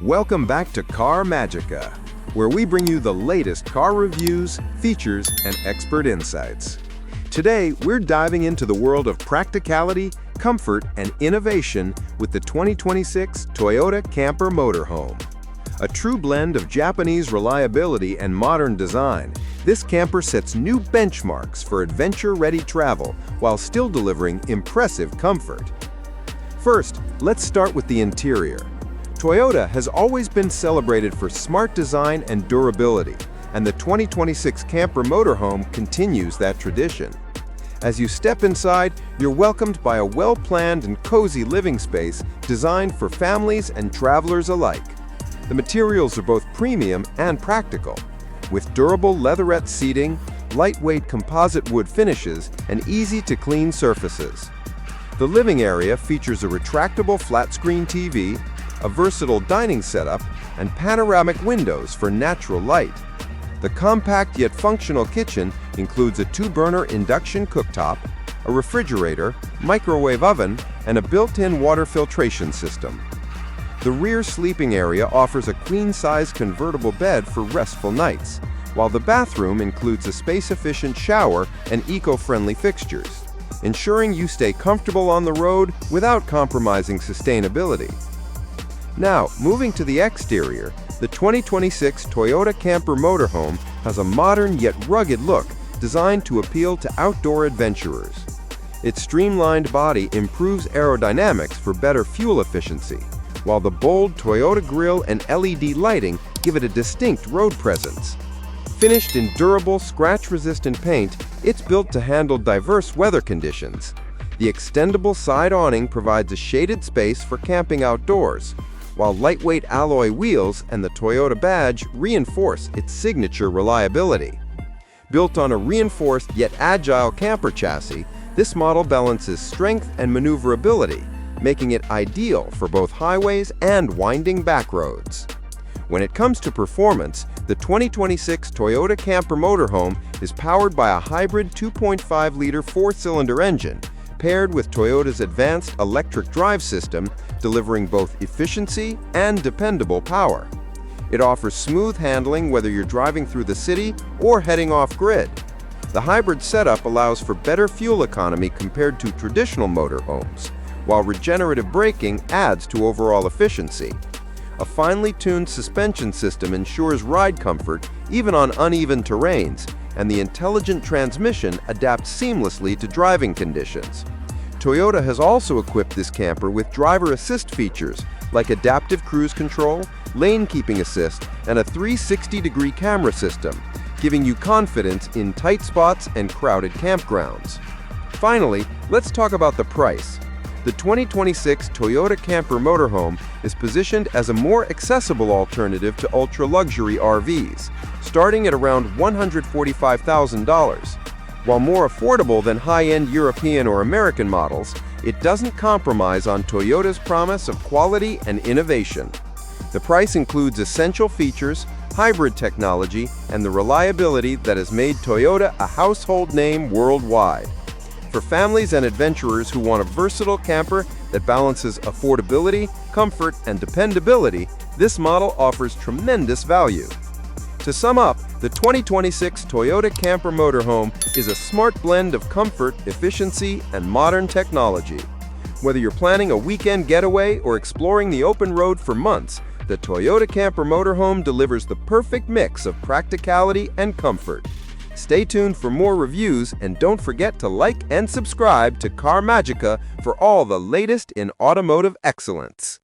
Welcome back to Car Magica, where we bring you the latest car reviews, features, and expert insights. Today, we're diving into the world of practicality, comfort, and innovation with the 2026 Toyota Camper Motorhome. A true blend of Japanese reliability and modern design, this camper sets new benchmarks for adventure-ready travel while still delivering impressive comfort. First, let's start with the interior. Toyota has always been celebrated for smart design and durability, and the 2026 Camper Motorhome continues that tradition. As you step inside, you're welcomed by a well-planned and cozy living space designed for families and travelers alike. The materials are both premium and practical, with durable leatherette seating, lightweight composite wood finishes, and easy-to-clean surfaces. The living area features a retractable flat-screen TV, a versatile dining setup, and panoramic windows for natural light. The compact yet functional kitchen includes a 2-burner induction cooktop, a refrigerator, microwave oven, and a built-in water filtration system. The rear sleeping area offers a queen-size convertible bed for restful nights, while the bathroom includes a space-efficient shower and eco-friendly fixtures, ensuring you stay comfortable on the road without compromising sustainability. Now, moving to the exterior, the 2026 Toyota Camper Motorhome has a modern yet rugged look designed to appeal to outdoor adventurers. Its streamlined body improves aerodynamics for better fuel efficiency, while the bold Toyota grille and LED lighting give it a distinct road presence. Finished in durable, scratch-resistant paint, it's built to handle diverse weather conditions. The extendable side awning provides a shaded space for camping outdoors, while lightweight alloy wheels and the Toyota badge reinforce its signature reliability. Built on a reinforced yet agile camper chassis, this model balances strength and maneuverability, making it ideal for both highways and winding back roads. When it comes to performance, the 2026 Toyota Camper Motorhome is powered by a hybrid 2.5-liter 4-cylinder engine, paired with Toyota's advanced electric drive system, delivering both efficiency and dependable power. It offers smooth handling whether you're driving through the city or heading off-grid. The hybrid setup allows for better fuel economy compared to traditional motorhomes, while regenerative braking adds to overall efficiency. A finely tuned suspension system ensures ride comfort even on uneven terrains, and the intelligent transmission adapts seamlessly to driving conditions. Toyota has also equipped this camper with driver assist features like adaptive cruise control, lane keeping assist, and a 360-degree camera system, giving you confidence in tight spots and crowded campgrounds. Finally, let's talk about the price. The 2026 Toyota Camper Motorhome is positioned as a more accessible alternative to ultra-luxury RVs, starting at around $145,000. While more affordable than high-end European or American models, it doesn't compromise on Toyota's promise of quality and innovation. The price includes essential features, hybrid technology, and the reliability that has made Toyota a household name worldwide. For families and adventurers who want a versatile camper that balances affordability, comfort, and dependability, this model offers tremendous value. To sum up, the 2026 Toyota Camper Motorhome is a smart blend of comfort, efficiency, and modern technology. Whether you're planning a weekend getaway or exploring the open road for months, the Toyota Camper Motorhome delivers the perfect mix of practicality and comfort. Stay tuned for more reviews, and don't forget to like and subscribe to Car Magica for all the latest in automotive excellence.